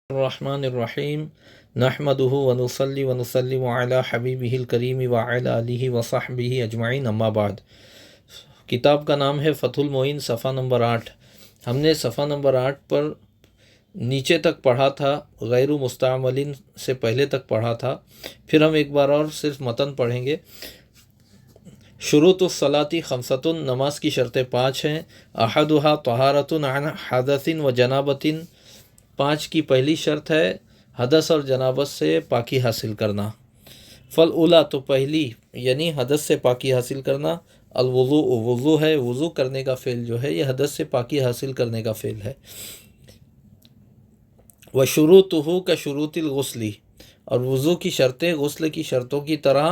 الرحمن الرحیم نحمده ونصلی ونسلم علی حبیبہ الکریم وعلی آلہ وصحبہ اجمعین اما بعد۔ کتاب کا نام ہے فتح المعین، صفحہ نمبر 8۔ ہم نے صفحہ نمبر 8 پر نیچے تک پڑھا تھا، غیر مستعملین سے پہلے تک پڑھا تھا، پھر ہم ایک بار اور صرف متن پڑھیں گے۔ شروط الصلاۃ خمسۃ، نماز کی شرطیں 5 ہیں۔ احدھا طہارۃ عن حدث و جنابۃ، 5 کی پہلی شرط ہے حدث اور جنابت سے پاکی حاصل کرنا۔ فالاولیٰ، تو پہلی یعنی حدث سے پاکی حاصل کرنا، الوضوء، وضو ہے، وضو کرنے کا فعل جو ہے یہ حدث سے پاکی حاصل کرنے کا فعل ہے۔ وشروطہ کشروط الغسل، اور وضو کی شرطیں غسل کی شرطوں کی طرح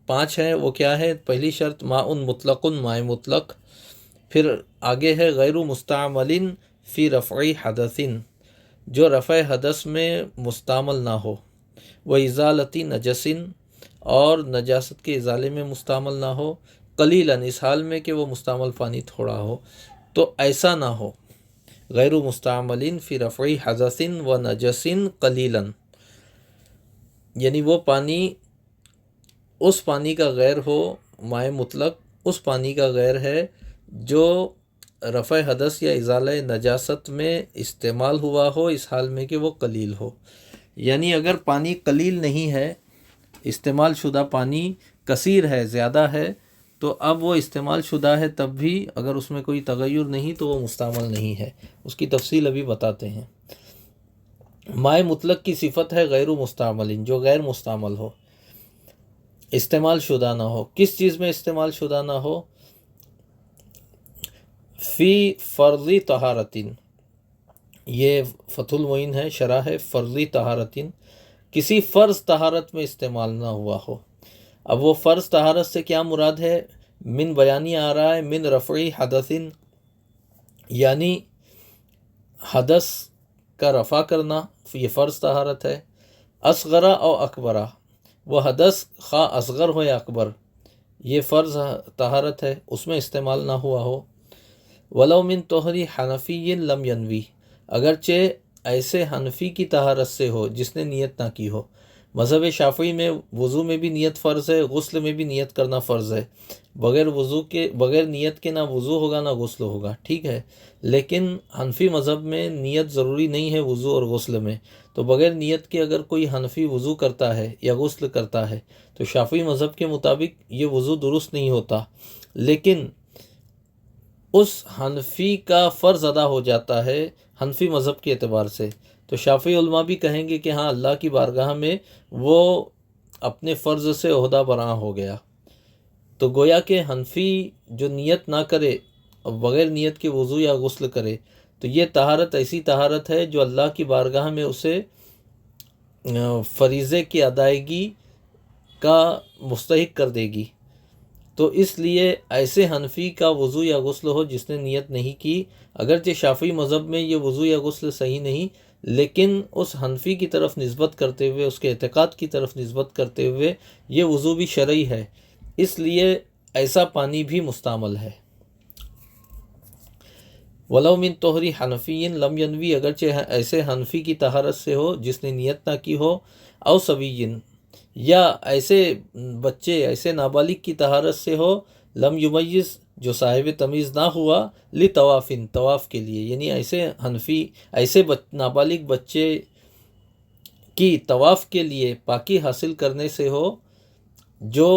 5 ہیں۔ وہ کیا ہے؟ پہلی شرط ماء مطلق، مائع مطلق، پھر آگے ہے غیر مستعمل فی رفع حدث، جو رفع حدث میں مستعمل نہ ہو، و ازالت نجس، اور نجاست کے ازالے میں مستعمل نہ ہو، قلیلا، اس حال میں کہ وہ مستعمل پانی تھوڑا ہو، تو ایسا نہ ہو۔ غیر مستعمل فی رفع حدث و نجس قلیلا، یعنی وہ پانی اس پانی کا غیر ہو، مائع مطلق اس پانی کا غیر ہے جو رفع حدث یا ازالہ نجاست میں استعمال ہوا ہو، اس حال میں کہ وہ قلیل ہو۔ یعنی اگر پانی قلیل نہیں ہے، استعمال شدہ پانی کثیر ہے، زیادہ ہے، تو اب وہ استعمال شدہ ہے تب بھی اگر اس میں کوئی تغیر نہیں تو وہ مستعمل نہیں ہے۔ اس کی تفصیل ابھی بتاتے ہیں۔ مائع مطلق کی صفت ہے غیر مستعمل، جو غیر مستعمل ہو، استعمال شدہ نہ ہو۔ کس چیز میں استعمال شدہ نہ ہو؟ فی فرضی طہارتین، یہ فتح المعین ہے، شرح ہے، فرضی طہارتین، کسی فرض طہارت میں استعمال نہ ہوا ہو۔ اب وہ فرض طہارت سے کیا مراد ہے؟ من بیانی آ رہا ہے، من رفعی حدث، یعنی حدث کا رفع کرنا، یہ فرض طہارت ہے۔ اصغرا او اکبرا، وہ حدث خواہ اصغر ہو یا اکبر، یہ فرض طہارت ہے، اس میں استعمال نہ ہوا ہو۔ ولو من طہر حنفی لم ینوی، اگرچہ ایسے حنفی کی طہارت سے ہو جس نے نیت نہ کی ہو۔ مذہب شافعی میں وضو میں بھی نیت فرض ہے، غسل میں بھی نیت کرنا فرض ہے۔ بغیر نیت کے نہ وضو ہوگا نہ غسل ہوگا، ٹھیک ہے۔ لیکن حنفی مذہب میں نیت ضروری نہیں ہے وضو اور غسل میں، تو بغیر نیت کے اگر کوئی حنفی وضو کرتا ہے یا غسل کرتا ہے تو شافعی مذہب کے مطابق یہ وضو درست نہیں ہوتا، لیکن اس حنفی کا فرض ادا ہو جاتا ہے حنفی مذہب کے اعتبار سے۔ تو شافعی علماء بھی کہیں گے کہ ہاں، اللہ کی بارگاہ میں وہ اپنے فرض سے عہدہ براں ہو گیا۔ تو گویا کہ حنفی جو نیت نہ کرے، بغیر نیت کے وضو یا غسل کرے، تو یہ طہارت ایسی طہارت ہے جو اللہ کی بارگاہ میں اسے فریضے کی ادائیگی کا مستحق کر دے گی۔ تو اس لیے ایسے حنفی کا وضو یا غسل ہو جس نے نیت نہیں کی، اگرچہ شافعی مذہب میں یہ وضو یا غسل صحیح نہیں، لیکن اس حنفی کی طرف نسبت کرتے ہوئے، اس کے اعتقاد کی طرف نسبت کرتے ہوئے یہ وضو بھی شرعی ہے، اس لیے ایسا پانی بھی مستعمل ہے۔ ولو من طہر حنفی لم ینوی، اگرچہ ایسے حنفی کی طہارت سے ہو جس نے نیت نہ کی ہو، او صبی، یا ایسے بچے، ایسے نابالغ کی طہارت سے ہو، لم یمیز، جو صاحب تمیز نہ ہوا، لطوافن، طواف کے لیے، یعنی ایسے نابالغ بچے کی طواف کے لیے پاکی حاصل کرنے سے ہو جو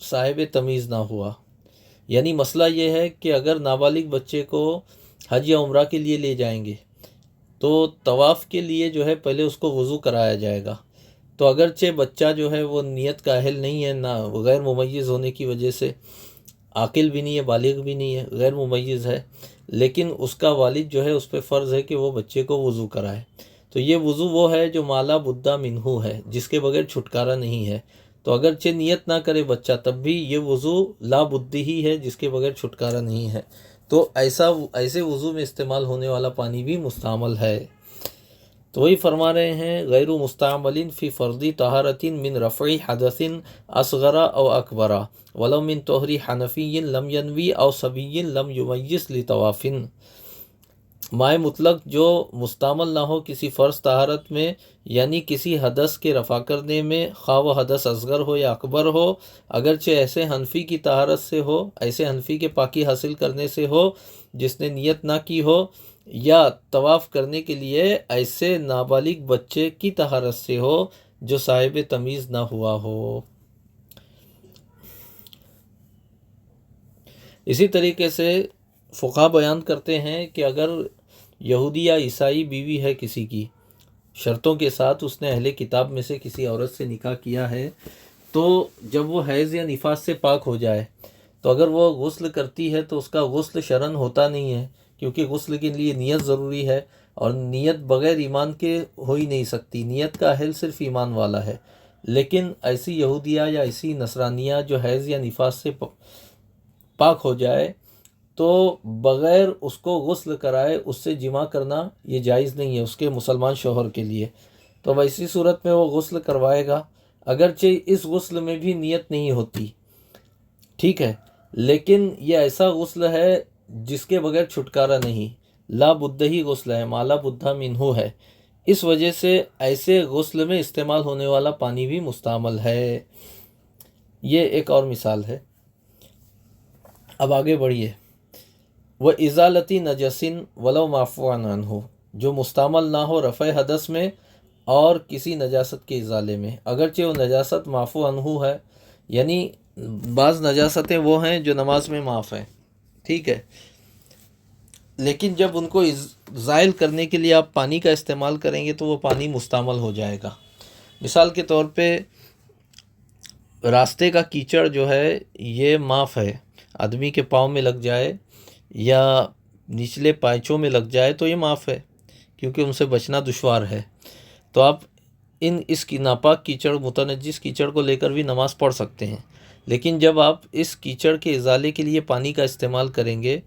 صاحب تمیز نہ ہوا۔ یعنی مسئلہ یہ ہے کہ اگر نابالغ بچے کو حج یا عمرہ کے لیے لے جائیں گے تو طواف کے لیے جو ہے پہلے اس کو وضو کرایا جائے گا، تو اگرچہ بچہ جو ہے وہ نیت کا اہل نہیں ہے، نہ غیر ممیز ہونے کی وجہ سے، عاقل بھی نہیں ہے، بالغ بھی نہیں ہے، غیر ممیز ہے، لیکن اس کا والد جو ہے اس پہ فرض ہے کہ وہ بچے کو وضو کرائے۔ تو یہ وضو وہ ہے جو مالا بدہ منہو ہے، جس کے بغیر چھٹکارا نہیں ہے۔ تو اگرچہ نیت نہ کرے بچہ تب بھی یہ وضو لا بدی ہی ہے، جس کے بغیر چھٹکارا نہیں ہے۔ تو ایسے وضو میں استعمال ہونے والا پانی بھی مستعمل ہے۔ تو وہی فرما رہے ہیں غیر مستعمل فی فرضی طہارت من رفع حدث اصغر او اکبر ولو من طہر حنفی لم ینوی او صبی لم یمیز لطواف۔ مائع مطلق جو مستعمل نہ ہو کسی فرض طہارت میں، یعنی کسی حدث کے رفع کرنے میں، خواہ وہ حدث اصغر ہو یا اکبر ہو، اگرچہ ایسے حنفی کی طہارت سے ہو، ایسے حنفی کے پاکی حاصل کرنے سے ہو جس نے نیت نہ کی ہو، یا طواف کرنے کے لیے ایسے نابالغ بچے کی طہارت سے ہو جو صاحب تمیز نہ ہوا ہو۔ اسی طریقے سے فقہا بیان کرتے ہیں کہ اگر یہودی یا عیسائی بیوی ہے کسی کی، شرطوں کے ساتھ اس نے اہل کتاب میں سے کسی عورت سے نکاح کیا ہے، تو جب وہ حیض یا نفاس سے پاک ہو جائے تو اگر وہ غسل کرتی ہے تو اس کا غسل شرعاً ہوتا نہیں ہے، کیونکہ غسل کے لیے نیت ضروری ہے، اور نیت بغیر ایمان کے ہو ہی نہیں سکتی، نیت کا اہل صرف ایمان والا ہے۔ لیکن ایسی یہودیہ یا ایسی نصرانیہ جو حیض یا نفاس سے پاک ہو جائے تو بغیر اس کو غسل کرائے اس سے جماع کرنا یہ جائز نہیں ہے اس کے مسلمان شوہر کے لیے، تو ویسی صورت میں وہ غسل کروائے گا، اگرچہ اس غسل میں بھی نیت نہیں ہوتی، ٹھیک ہے، لیکن یہ ایسا غسل ہے جس کے بغیر چھٹکارا نہیں، لا بدہی غسل ہے، مالا بدھا منہو ہے، اس وجہ سے ایسے غسل میں استعمال ہونے والا پانی بھی مستعمل ہے۔ یہ ایک اور مثال ہے۔ اب آگے بڑھیے۔ وَإِزَالَةِ نَجَسٍ وَلَوْ مَعْفُوًا عَنْهُ، جو مستعمل نہ ہو رفع حدث میں اور کسی نجاست کے ازالے میں، اگرچہ وہ نجاست معفو عنہ ہے، یعنی بعض نجاستیں وہ ہیں جو نماز میں معاف ہیں، ٹھیک ہے، لیکن جب ان کو زائل کرنے کے لیے آپ پانی کا استعمال کریں گے تو وہ پانی مستعمل ہو جائے گا۔ مثال کے طور پہ راستے کا کیچڑ جو ہے یہ معاف ہے، آدمی کے پاؤں میں لگ جائے یا نچلے پائچوں میں لگ جائے تو یہ معاف ہے، کیونکہ ان سے بچنا دشوار ہے، تو آپ اس کی ناپاک کیچڑ، متنجس کیچڑ کو لے کر بھی نماز پڑھ سکتے ہیں، لیکن جب آپ اس کیچڑ کے ازالے کے لیے پانی کا استعمال کریں گے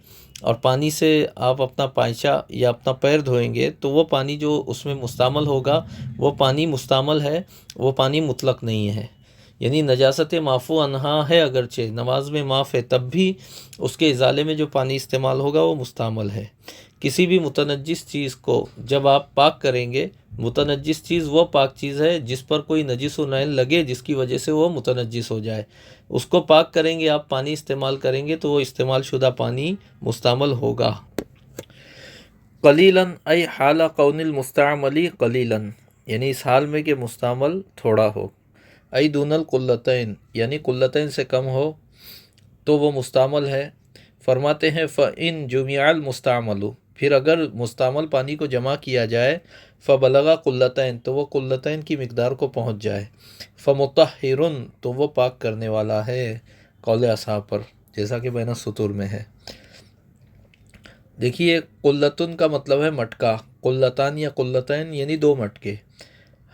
اور پانی سے آپ اپنا پائچہ یا اپنا پیر دھوئیں گے تو وہ پانی جو اس میں مستعمل ہوگا وہ پانی مستعمل ہے، وہ پانی مطلق نہیں ہے، یعنی نجاست معفو عنہا ہے، اگرچہ نماز میں معاف ہے تب بھی اس کے ازالے میں جو پانی استعمال ہوگا وہ مستعمل ہے۔ کسی بھی متنجس چیز کو جب آپ پاک کریں گے، متنجس چیز وہ پاک چیز ہے جس پر کوئی نجس و نعل لگے جس کی وجہ سے وہ متنجس ہو جائے، اس کو پاک کریں گے، آپ پانی استعمال کریں گے تو وہ استعمال شدہ پانی مستعمل ہوگا۔ قلیلاً ای حال کون المستعملی قلیلاً، یعنی اس حال میں کہ مستعمل تھوڑا ہو، ای دون القلتین، یعنی قلتین سے کم ہو تو وہ مستعمل ہے۔ فرماتے ہیں فَإِن جُمِعَ الْمُسْتَعْمَلُ، پھر اگر مستعمل پانی کو جمع کیا جائے، فَبَلَغَ قُلَّتَيْن، تو وہ قلتین کی مقدار کو پہنچ جائے، فَمُطَهِّرٌ، تو وہ پاک کرنے والا ہے، قول اصحاب پر، جیسا کہ بین السطور میں ہے۔ دیکھیے قلتن کا مطلب ہے مٹکا، قلتان یا قلتین یعنی دو مٹکے۔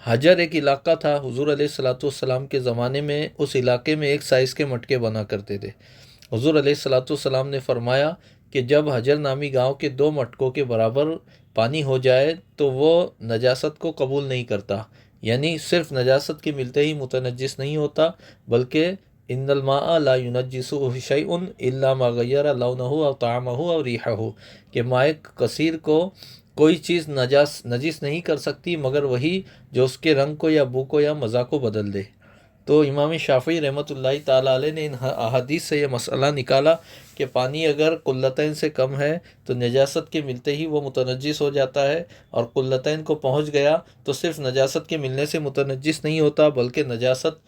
حجر ایک علاقہ تھا، حضور علیہ السلام کے زمانے میں اس علاقے میں ایک سائز کے مٹکے بنا کرتے تھے۔ حضور علیہ السلام نے فرمایا کہ جب حجر نامی گاؤں کے 2 مٹکوں کے برابر پانی ہو جائے تو وہ نجاست کو قبول نہیں کرتا، یعنی صرف نجاست کے ملتے ہی متنجس نہیں ہوتا، بلکہ ان الماء لا ينجسه شيء الا ما غیر لونه او طعمه او ریحه، کہ مائع کثیر کو کوئی چیز نجس نہیں کر سکتی مگر وہی جو اس کے رنگ کو یا بو کو یا مزہ کو بدل دے۔ تو امام شافعی رحمۃ اللہ تعالیٰ علیہ نے ان احادیث سے یہ مسئلہ نکالا کہ پانی اگر قلتین سے کم ہے تو نجاست کے ملتے ہی وہ متنجس ہو جاتا ہے، اور قلتین کو پہنچ گیا تو صرف نجاست کے ملنے سے متنجس نہیں ہوتا بلکہ نجاست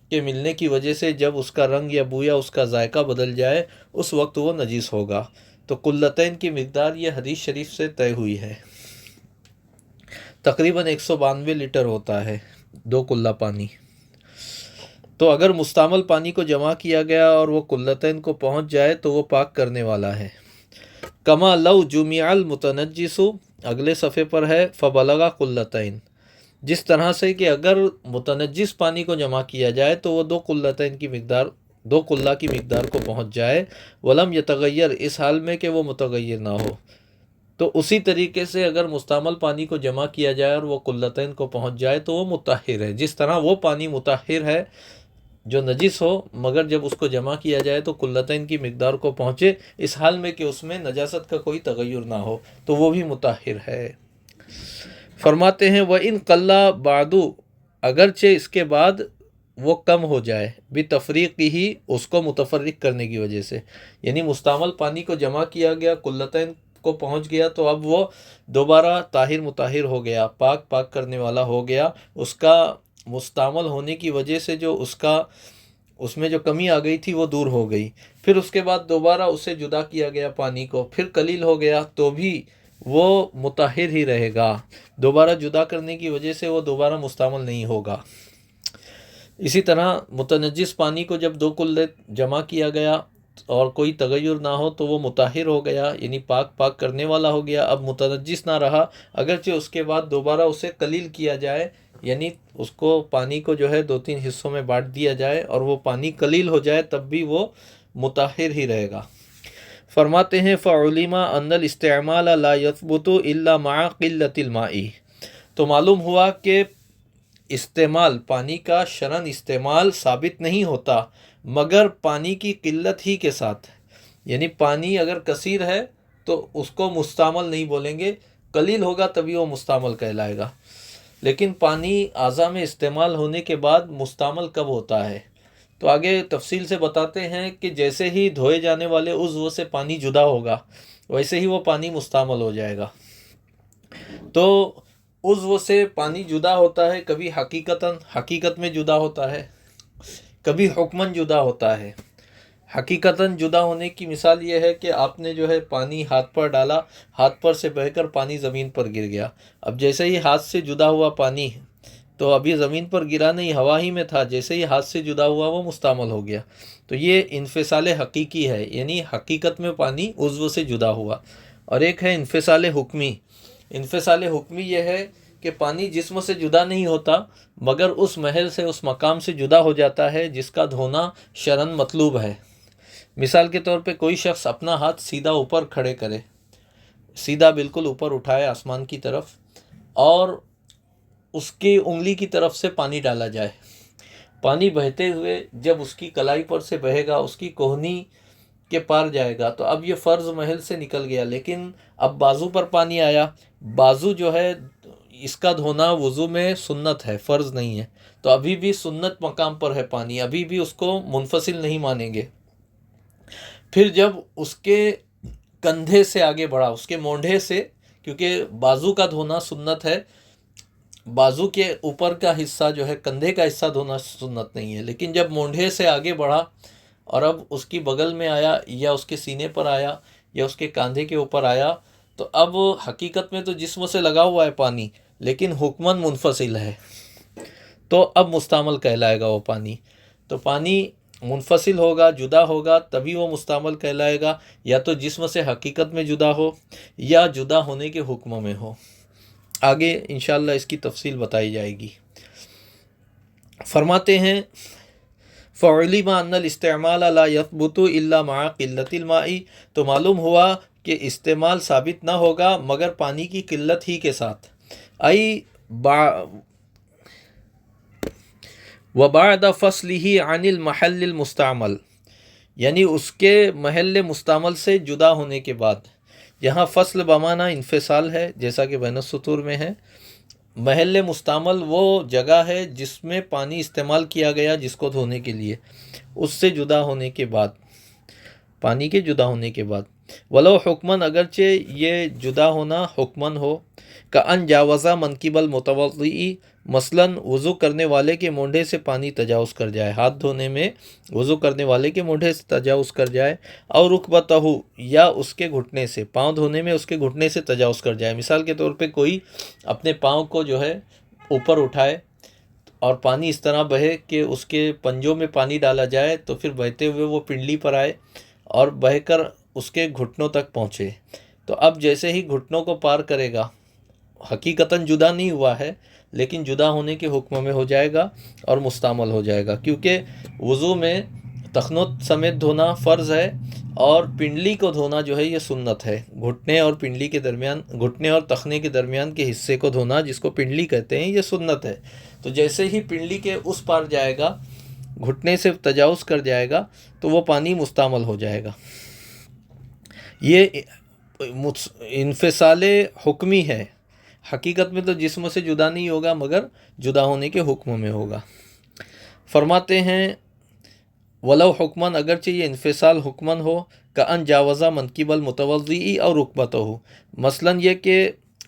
کے ملنے کی وجہ سے جب اس کا رنگ یا بو یا اس کا ذائقہ بدل جائے اس وقت وہ نجس ہوگا۔ تو قلتین کی مقدار یہ حدیث شریف سے طے ہوئی ہے، تقریباً 192 لیٹر ہوتا ہے 2 قلہ پانی۔ تو اگر مستعمل پانی کو جمع کیا گیا اور وہ قلتین کو پہنچ جائے تو وہ پاک کرنے والا ہے۔ کما لو جمع المتنجس، اگلے صفحے پر ہے فبلغ قلتین، جس طرح سے کہ اگر متنجس پانی کو جمع کیا جائے تو وہ 2 قلتین کی مقدار، 2 قلہ کی مقدار کو پہنچ جائے، ولم یتغیر، اس حال میں کہ وہ متغیر نہ ہو۔ تو اسی طریقے سے اگر مستعمل پانی کو جمع کیا جائے اور وہ قلتین کو پہنچ جائے تو وہ مطہر ہے، جس طرح وہ پانی مطہر ہے جو نجس ہو مگر جب اس کو جمع کیا جائے تو قلتین کی مقدار کو پہنچے، اس حال میں کہ اس میں نجاست کا کوئی تغیر نہ ہو، تو وہ بھی مطہر ہے۔ فرماتے ہیں وَإِن قَلَّ بَعْدُ، اگرچہ اس کے بعد وہ کم ہو جائے، بتفریق ہی، اس کو متفرق کرنے کی وجہ سے، یعنی مستعمل پانی کو جمع کیا گیا، قلتین کو پہنچ گیا، تو اب وہ دوبارہ طاہر مطہر ہو گیا، پاک پاک کرنے والا ہو گیا، اس کا مستعمل ہونے کی وجہ سے جو اس میں جو کمی آ گئی تھی وہ دور ہو گئی، پھر اس کے بعد دوبارہ اسے جدا کیا گیا پانی کو، پھر قلیل ہو گیا، تو بھی وہ مطہر ہی رہے گا، دوبارہ جدا کرنے کی وجہ سے وہ دوبارہ مستعمل نہیں ہوگا۔ اسی طرح متنجس پانی کو جب 2 قلت جمع کیا گیا اور کوئی تغیر نہ ہو تو وہ مطہر ہو گیا، یعنی پاک پاک کرنے والا ہو گیا، اب متنجس نہ رہا، اگرچہ اس کے بعد دوبارہ اسے قلیل کیا جائے، یعنی اس کو پانی کو جو ہے 2-3 حصوں میں بانٹ دیا جائے اور وہ پانی قلیل ہو جائے، تب بھی وہ مطہر ہی رہے گا۔ فرماتے ہیں فَعُلِمَ أَنَّ الْإِسْتِعْمَالَ لَا يَثْبُتُ إِلَّا مَعَ قِلَّةِ الْمَاءِ، تو معلوم ہوا کہ استعمال، پانی کا شرعاً استعمال ثابت نہیں ہوتا مگر پانی کی قلت ہی کے ساتھ، یعنی پانی اگر کثیر ہے تو اس کو مستعمل نہیں بولیں گے، قلیل ہوگا تبھی وہ مستعمل کہلائے گا، لیکن پانی اعضاء میں استعمال ہونے کے بعد مستعمل کب ہوتا ہے؟ تو آگے تفصیل سے بتاتے ہیں کہ جیسے ہی دھوئے جانے والے عضو سے پانی جدا ہوگا ویسے ہی وہ پانی مستعمل ہو جائے گا۔ تو عضو سے پانی جدا ہوتا ہے، کبھی حقیقت میں جدا ہوتا ہے، کبھی حکماً جدا ہوتا ہے۔ حقیقتاً جدا ہونے کی مثال یہ ہے کہ آپ نے جو ہے پانی ہاتھ پر ڈالا، ہاتھ پر سے بہہ کر پانی زمین پر گر گیا، اب جیسے ہی ہاتھ سے جدا ہوا پانی تو ابھی زمین پر گرا نہیں، ہوا ہی میں تھا، جیسے ہی ہاتھ سے جدا ہوا وہ مستعمل ہو گیا، تو یہ انفصال حقیقی ہے، یعنی حقیقت میں پانی عضو سے جدا ہوا۔ اور ایک ہے انفصال حکمی۔ انفصال حکمی یہ ہے کہ پانی جسم سے جدا نہیں ہوتا مگر اس محل سے، اس مقام سے جدا ہو جاتا ہے جس کا دھونا شرعاً مطلوب ہے۔ مثال کے طور پہ کوئی شخص اپنا ہاتھ سیدھا اوپر کھڑے کرے، سیدھا بالکل اوپر اٹھائے آسمان کی طرف، اور اس کی انگلی کی طرف سے پانی ڈالا جائے، پانی بہتے ہوئے جب اس کی کلائی پر سے بہے گا، اس کی کوہنی کے پار جائے گا، تو اب یہ فرض محل سے نکل گیا، لیکن اب بازو پر پانی آیا، بازو جو ہے اس کا دھونا وضو میں سنت ہے، فرض نہیں ہے، تو ابھی بھی سنت مقام پر ہے پانی، ابھی بھی اس کو منفصل نہیں مانیں گے۔ پھر جب اس کے کندھے سے آگے بڑھا، اس کے مونڈھے سے، کیونکہ بازو کا دھونا سنت ہے، بازو کے اوپر کا حصہ جو ہے کندھے کا حصہ دھونا سنت نہیں ہے، لیکن جب مونڈھے سے آگے بڑھا اور اب اس کی بغل میں آیا یا اس کے سینے پر آیا یا اس کے کاندھے کے اوپر آیا، تو اب حقیقت میں تو جسم سے لگا ہوا ہے پانی لیکن حکماً منفصل ہے، تو اب مستعمل کہلائے گا وہ پانی۔ تو پانی منفصل ہوگا، جدا ہوگا، تبھی وہ مستعمل کہلائے گا، یا تو جسم سے حقیقت میں جدا ہو یا جدا ہونے کے حکم میں ہو۔ آگے انشاءاللہ اس کی تفصیل بتائی جائے گی۔ فرماتے ہیں فَعُلِمَ أَنَّ الْإِسْتِعْمَالَ لَا يَثْبُتُ إِلَّا مَعَ قِلَّةِ الْمَاءِ، تو معلوم ہوا کہ استعمال ثابت نہ ہوگا مگر پانی کی قلت ہی کے ساتھ، وَبَعْدَ فَصْلِهِ عَنِ الْمَحَلِّ الْمُسْتَعْمَلِ، یعنی اس کے محل مستعمل سے جدا ہونے کے بعد۔ یہاں فصل بمعنی انفصال ہے، جیسا کہ بین السطور میں ہے۔ محل مستعمل وہ جگہ ہے جس میں پانی استعمال کیا گیا جس کو دھونے کے لیے، اس سے جدا ہونے کے بعد، پانی کے جدا ہونے کے بعد۔ ولو حکمن، اگرچہ یہ جدا ہونا حکمن ہو، کأن جاوزا منکب المتوضی، مثلاً وضو کرنے والے کے مونڈھے سے پانی تجاوز کر جائے، ہاتھ دھونے میں وضو کرنے والے کے مونڈھے سے تجاوز کر جائے، اور رکبتہ، یا اس کے گھٹنے سے، پاؤں دھونے میں اس کے گھٹنے سے تجاوز کر جائے۔ مثال کے طور پہ کوئی اپنے پاؤں کو جو ہے اوپر اٹھائے اور پانی اس طرح بہے کہ اس کے پنجوں میں پانی ڈالا جائے، تو پھر بہتے ہوئے وہ پنڈلی پر آئے اور بہہ کر اس کے گھٹنوں تک پہنچے، تو اب جیسے ہی گھٹنوں کو پار کرے گا، حقیقتاً جدا نہیں ہوا ہے لیکن جدا ہونے کے حکم میں ہو جائے گا اور مستعمل ہو جائے گا، کیونکہ وضو میں تخنوں سمیت دھونا فرض ہے اور پنڈلی کو دھونا جو ہے یہ سنت ہے، گھٹنے اور پنڈلی کے درمیان، گھٹنے اور تخنے کے درمیان کے حصے کو دھونا جس کو پنڈلی کہتے ہیں یہ سنت ہے۔ تو جیسے ہی پنڈلی کے اس پار جائے گا گھٹنے سے تجاوز کر جائے گا تو وہ پانی مستعمل ہو جائے گا۔ یہ انفصال حکمی ہے، حقیقت میں تو جسم سے جدا نہیں ہوگا مگر جدا ہونے کے حکم میں ہوگا۔ فرماتے ہیں ولو حکمن، اگرچہ یہ انفصال حکمن ہو، کأن جاوزہ منکب المتوضی اور رکبتہ ہو، مثلاً یہ کہ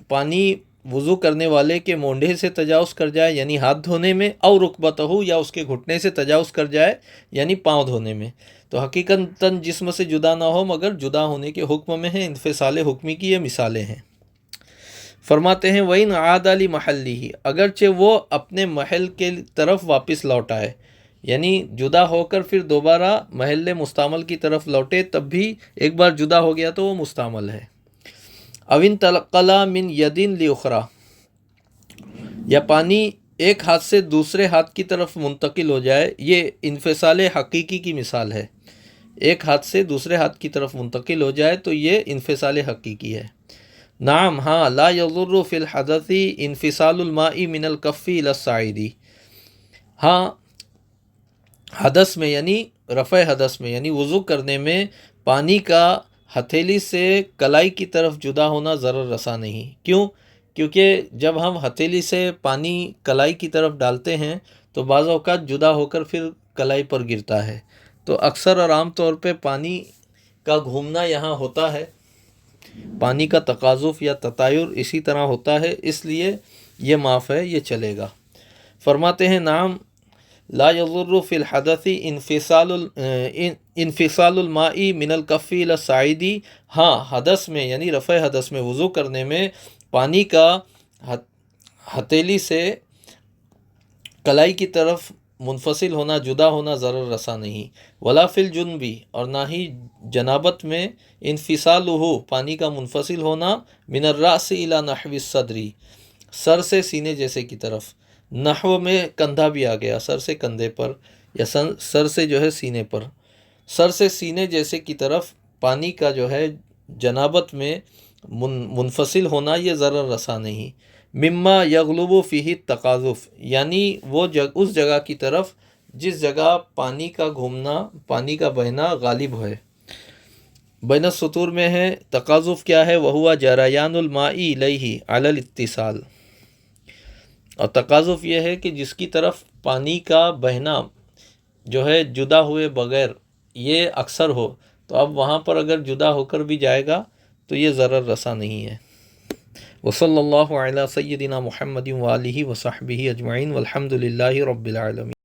پانی وضو کرنے والے کے مونڈھے سے تجاوز کر جائے یعنی ہاتھ دھونے میں، اور رکبتہ ہو یا اس کے گھٹنے سے تجاوز کر جائے یعنی پاؤں دھونے میں، تو حقیقتاً جسم سے جدا نہ ہو مگر جدا ہونے کے حکم میں ہے۔ انفصال حکمی کی یہ مثالیں ہیں۔ فرماتے ہیں وَإِنْ عَادَ لِمَحَلِّهِ، اگرچہ وہ اپنے محل کے طرف واپس لوٹ آئے، یعنی جدا ہو کر پھر دوبارہ محل مستعمل کی طرف لوٹے، تب بھی ایک بار جدا ہو گیا تو وہ مستعمل ہے۔ اَوْ انتقل مِنْ يَدٍ لِأُخْرَى، یا پانی ایک ہاتھ سے دوسرے ہاتھ کی طرف منتقل ہو جائے، یہ انفصال حقیقی کی مثال ہے۔ ایک ہاتھ سے دوسرے ہاتھ کی طرف منتقل ہو جائے تو یہ انفصال حقیقی ہے۔ نعم، ہاں، لا یضر فی الحدث انفصال الماء من الکف الی الصعید، ہاں حدث میں یعنی رفع حدث میں یعنی وضو کرنے میں پانی کا ہتھیلی سے کلائی کی طرف جدا ہونا ضرر رسا نہیں۔ کیوں؟ کیونکہ جب ہم ہتھیلی سے پانی کلائی کی طرف ڈالتے ہیں تو بعض اوقات جدا ہو کر پھر کلائی پر گرتا ہے، تو اکثر اور عام طور پہ پانی کا گھومنا یہاں ہوتا ہے، پانی کا تقاذف یا تطایر اسی طرح ہوتا ہے، اس لیے یہ معاف ہے، یہ چلے گا۔ فرماتے ہیں نعم لا یضر فی الحدث انفصال الماء من الکف الی الصعید، ہاں حدث میں یعنی رفع حدث میں وضو کرنے میں پانی کا ہتھیلی سے کلائی کی طرف منفصل ہونا، جدا ہونا ضرر رسا نہیں۔ ولا فی الجنبی، اور نہ ہی جنابت میں انفصالہ پانی کا منفصل ہونا من الراس الی نحو الصدر، سر سے سینے جیسے کی طرف، نحو میں کندھا بھی آ گیا، سر سے کندھے پر یا سر سے جو ہے سینے پر، سر سے سینے جیسے کی طرف پانی کا جو ہے جنابت میں منفصل ہونا یہ ضرر رسا نہیں۔ مما یغلب فیہ التقاذف، یعنی وہ اس جگہ کی طرف جس جگہ پانی کا گھومنا، پانی کا بہنا غالب ہے۔ بین السطور میں ہے تقاذف کیا ہے؟ وہوا جریان الماء الیہ علی الاتصال، اور تقاذف یہ ہے کہ جس کی طرف پانی کا بہنا جو ہے جدا ہوئے بغیر یہ اکثر ہو، تو اب وہاں پر اگر جدا ہو کر بھی جائے گا تو یہ ضرر رسا نہیں ہے۔ وصلی اللہ علی سیدنا محمد وآلہ وصحبہ اجمعین والحمد للہ رب العالمین۔